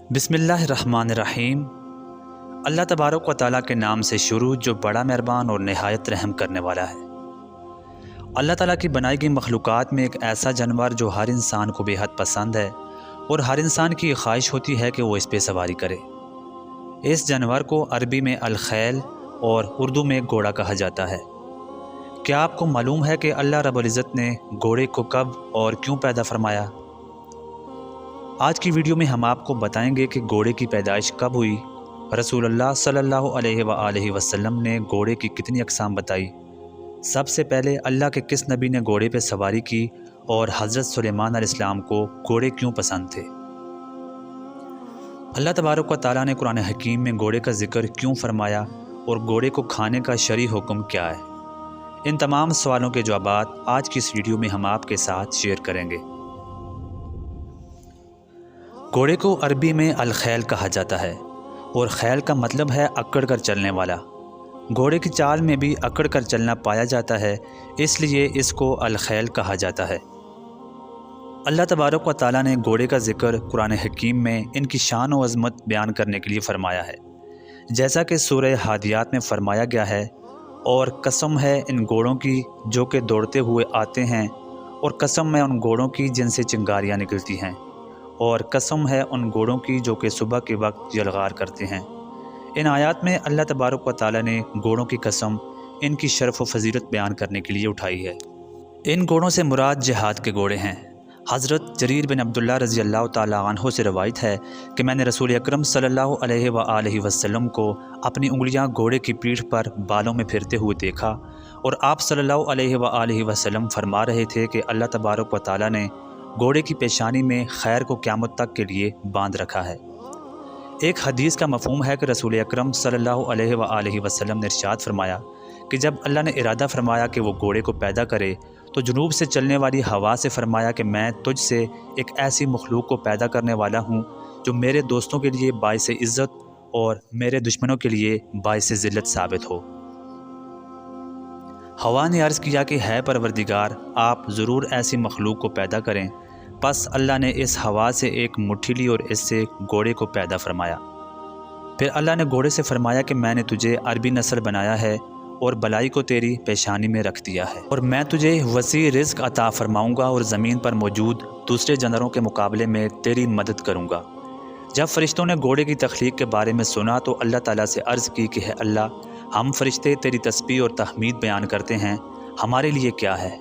बिस्मिल्लाहिर्रहमानिर्रहीम। अल्लाह तबारक व तआला के नाम से शुरू जो बड़ा मेहरबान और नहायत रहम करने वाला है। अल्लाह ताला की बनाई गई मखलूक़ात में एक ऐसा जानवर जो हर इंसान को बेहद पसंद है और हर इंसान की ख्वाहिश होती है कि वो इस पे सवारी करे। इस जानवर को अरबी में अल-खैल और उर्दू में घोड़ा कहा जाता है। क्या आपको मालूम है कि अल्लाह रब्बुल इज़्ज़त ने घोड़े को कब और क्यों पैदा फरमाया? आज की वीडियो में हम आपको बताएंगे कि घोड़े की पैदाइश कब हुई, रसूलुल्लाह सल्लल्लाहु अलैहि वसल्लम ने घोड़े की कितनी अक़साम बताई, सबसे पहले अल्लाह के किस नबी ने घोड़े पे सवारी की और हज़रत सुलेमान अलैहिस्सलाम को घोड़े क्यों पसंद थे। अल्लाह तबारक व तआला ने कुरान हकीम में घोड़े का जिक्र क्यों फरमाया और घोड़े को खाने का शरई हुक्म क्या है। इन तमाम सवालों के जवाब आज की इस वीडियो में हम आपके साथ शेयर करेंगे। घोड़े को अरबी में अल-खैल कहा जाता है और खैल का मतलब है अकड़ कर चलने वाला। घोड़े की चाल में भी अकड़ कर चलना पाया जाता है, इसलिए इसको अल-खैल कहा जाता है। अल्लाह तबारक व तआला ने घोड़े का जिक्र कुरान हकीम में इनकी शान और अज़मत बयान करने के लिए फ़रमाया है, जैसा कि सूरह हादियात में फ़रमाया गया है, और कसम है इन घोड़ों की जो कि दौड़ते हुए आते हैं, और कसम है उन घोड़ों की जिनसे चिंगारियाँ निकलती हैं, और कसम है उन घोड़ों की जो कि सुबह के वक्त यलगार करते हैं। इन आयात में अल्लाह तबारक व तआला ने घोड़ों की कसम इनकी शरफ़ व फजीलत बयान करने के लिए उठाई है। इन घोड़ों से मुराद जिहाद के घोड़े हैं। हज़रत जरीर बिन अब्दुल्लाह रज़ी अल्लाह तआला अन्हु से रवायत है कि मैंने रसूल अकरम सल्लल्लाहु अलैहि वसल्लम को अपनी उंगलियां घोड़े की पीठ पर बालों में फिरते हुए देखा, और आप सल्लल्लाहु अलैहि वसल्लम फरमा रहे थे कि अल्लाह तबारक व तआला ने घोड़े की पेशानी में खैर को क़यामत तक के लिए बांध रखा है। एक हदीस का मफ़हूम है कि रसूल अकरम सल्लल्लाहु अलैहि वसल्लम ने इरशाद फरमाया कि जब अल्लाह ने इरादा फरमाया कि वो घोड़े को पैदा करे तो जुनूब से चलने वाली हवा से फरमाया कि मैं तुझ से एक ऐसी मखलूक को पैदा करने वाला हूँ जो मेरे दोस्तों के लिए बाइस इज़्ज़त और मेरे दुश्मनों के लिए बाइस ज़िल्लत साबित हो। हवा ने अर्ज़ किया कि है परवरदिगार, आप ज़रूर ऐसी मखलूक को पैदा करें। बस अल्लाह ने इस हवा से एक मुट्ठी ली और इससे घोड़े को पैदा फरमाया। फिर अल्लाह ने घोड़े से फरमाया कि मैंने तुझे अरबी नस्ल बनाया है और भलाई को तेरी पेशानी में रख दिया है, और मैं तुझे वसी रिज़्क़ अता फरमाऊँगा और ज़मीन पर मौजूद दूसरे जानवरों के मुकाबले में तेरी मदद करूँगा। जब फ़रिश्तों ने घोड़े की तख्लीक के बारे में सुना तो अल्लाह ताला से अर्ज़ की कि है अल्लाह, हम फ़रिश्ते तेरी तस्बीह और तहमीद बयान करते हैं, हमारे लिए क्या है।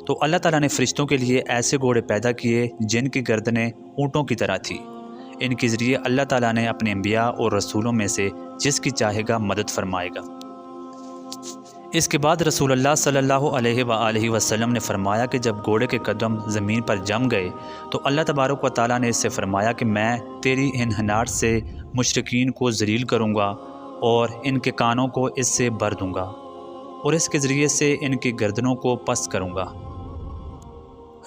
तो अल्लाह ताला ने फ़रिश्तों के लिए ऐसे घोड़े पैदा किए जिनकी गर्दनें ऊँटों की तरह थी। इनके ज़रिए अल्लाह ताला ने अपने अंबिया और रसूलों में से जिसकी चाहेगा मदद फरमाएगा। इसके बाद रसूलुल्लाह सल्लल्लाहु अलैहि वसल्लम ने फरमाया कि जब घोड़े के कदम ज़मीन पर जम गए तो अल्लाह तबारक व तआला ने इससे फरमाया कि मैं तेरी हिनहनाहट से मुशरिकीन को ज़लील करूँगा और इनके कानों को इससे भर दूँगा और इसके ज़रिए से इनकी गर्दनों को पस्त करूँगा।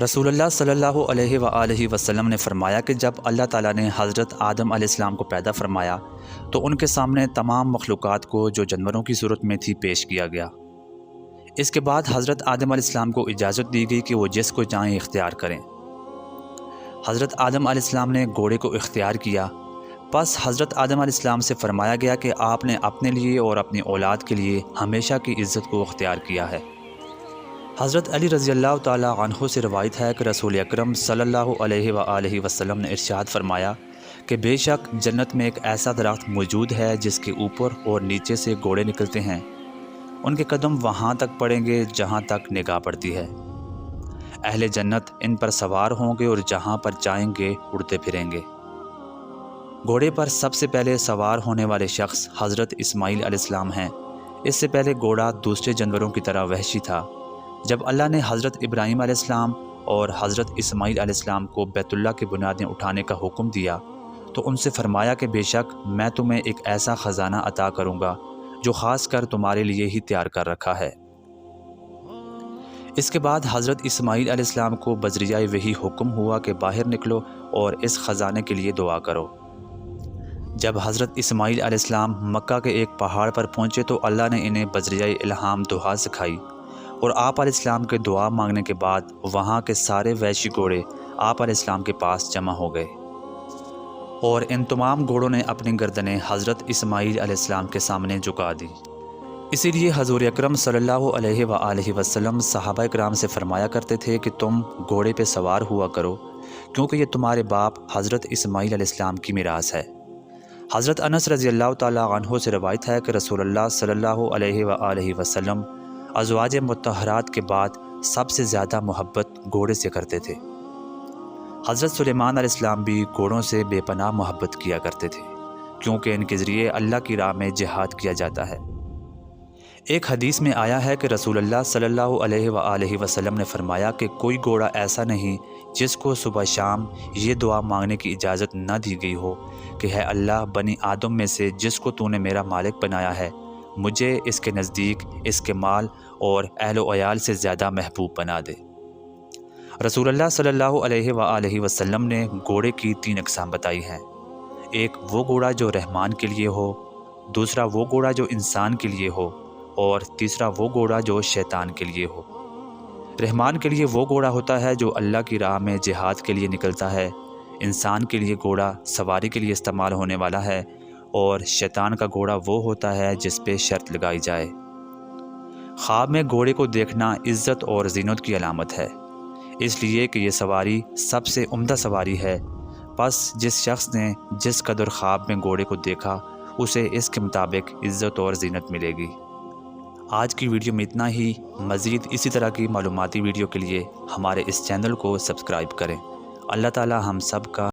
रसूलुल्लाह सल्लल्लाहु अलैहि वसल्लम ने फरमाया कि जब अल्लाह ताला ने हज़रत आदम अलैहिस्सलाम को पैदा फरमाया तो उनके सामने तमाम मखलूक़ात को जो जानवरों की सूरत में थी पेश किया गया। इसके बाद हज़रत आदम अलैहिस्सलाम को इजाज़त दी गई कि वो जिसको चाहें इख्तियार करें। हज़रत आदम अलैहिस्सलाम ने घोड़े को इख्तियार किया। बस हज़रत आदम अलैहिस्सलाम से फरमाया गया कि आपने अपने लिए और अपनी औलाद के लिए हमेशा की इज़्ज़त को इख्तियार किया है। हज़रत अली रज़ी अल्लाह तआला अन्हु से रवायत है कि रसूल अकरम सल्लल्लाहु अलैहि वसल्लम ने इरशाद फरमाया कि बेशक जन्नत में एक ऐसा दरख्त मौजूद है जिसके ऊपर और नीचे से घोड़े निकलते हैं, उनके कदम वहाँ तक पड़ेंगे जहाँ तक निगाह पड़ती है। अहले जन्नत इन पर सवार होंगे और जहाँ पर जाएंगे उड़ते फिरेंगे। घोड़े पर सबसे पहले सवार होने वाले शख्स हज़रत इस्माईल अलैहिस्सलाम हैं। इससे पहले घोड़ा दूसरे जानवरों की तरह वहशी था। जब अल्लाह ने हज़रत इब्राहीम अलैहिस्सलाम और हज़रत इस्माईल अलैहिस्सलाम को बैतुल्लाह की बुनियादें उठाने का हुक्म दिया तो उनसे फरमाया कि बेशक मैं तुम्हें एक ऐसा ख़जाना अता करूँगा जो ख़ास कर तुम्हारे लिए ही तैयार कर रखा है। इसके बाद हज़रत इस्माईल अलैहिस्सलाम को बज़रिया वही हुक्म हुआ कि बाहर निकलो और इस ख़जाने के लिए दुआ करो। जब हज़रत इस्माईल अलैहिस्सलाम मक्का के एक पहाड़ पर पहुँचे तो अल्लाह ने इन्हें बज़रिया इल्हाम दुआ सिखाई, और आप अलैहिस्सलाम के दुआ मांगने के बाद वहाँ के सारे वहशी घोड़े आप अलैहिस्सलाम के पास जमा हो गए। اور ان تمام گھوڑوں نے اپنی گردنیں حضرت اسماعیل علیہ السلام کے سامنے جھکا دی۔ اسی لیے حضور اکرم صلی اللہ علیہ وآلہ وسلم صحابہ کرام سے فرمایا کرتے تھے کہ تم گھوڑے پہ سوار ہوا کرو، کیونکہ یہ تمہارے باپ حضرت اسماعیل علیہ السلام کی میراث ہے۔ حضرت انس رضی اللہ تعالیٰ عنہ سے روایت ہے کہ رسول اللہ صلی اللہ علیہ وآلہ وسلم ازواج مطہرات کے بعد سب سے زیادہ محبت گھوڑے سے کرتے تھے۔ حضرت سلیمان علیہ السلام بھی گھوڑوں سے بے پناہ محبت کیا کرتے تھے، کیونکہ ان کے ذریعے اللہ کی راہ میں جہاد کیا جاتا ہے۔ ایک حدیث میں آیا ہے کہ رسول اللہ صلی اللہ علیہ وآلہ وسلم نے فرمایا کہ کوئی گھوڑا ایسا نہیں جس کو صبح شام یہ دعا مانگنے کی اجازت نہ دی گئی ہو کہ ہے اللہ، بنی آدم میں سے جس کو تو نے میرا مالک بنایا ہے، مجھے اس کے نزدیک اس کے مال اور اہل و عیال سے زیادہ محبوب بنا دے۔ رسول اللہ صلی اللہ علیہ وآلہ وسلم نے گھوڑے کی 3 اقسام بتائی ہیں۔ ایک وہ گھوڑا جو رحمان کے لیے ہو، دوسرا وہ گھوڑا جو انسان کے لیے ہو، اور تیسرا وہ گھوڑا جو شیطان کے لیے ہو۔ رحمان کے لیے وہ گھوڑا ہوتا ہے جو اللہ کی راہ میں جہاد کے لیے نکلتا ہے، انسان کے لیے گھوڑا سواری کے لیے استعمال ہونے والا ہے، اور شیطان کا گھوڑا وہ ہوتا ہے جس پہ شرط لگائی جائے۔ خواب میں گھوڑے کو دیکھنا عزت اور زینت کی علامت ہے، اس لیے کہ یہ سواری سب سے عمدہ سواری ہے۔ پس جس شخص نے جس قدر خواب میں گھوڑے کو دیکھا اسے اس کے مطابق عزت اور زینت ملے گی۔ آج کی ویڈیو میں اتنا ہی۔ مزید اسی طرح کی معلوماتی ویڈیو کے لیے ہمارے اس چینل کو سبسکرائب کریں۔ اللہ تعالی ہم سب کا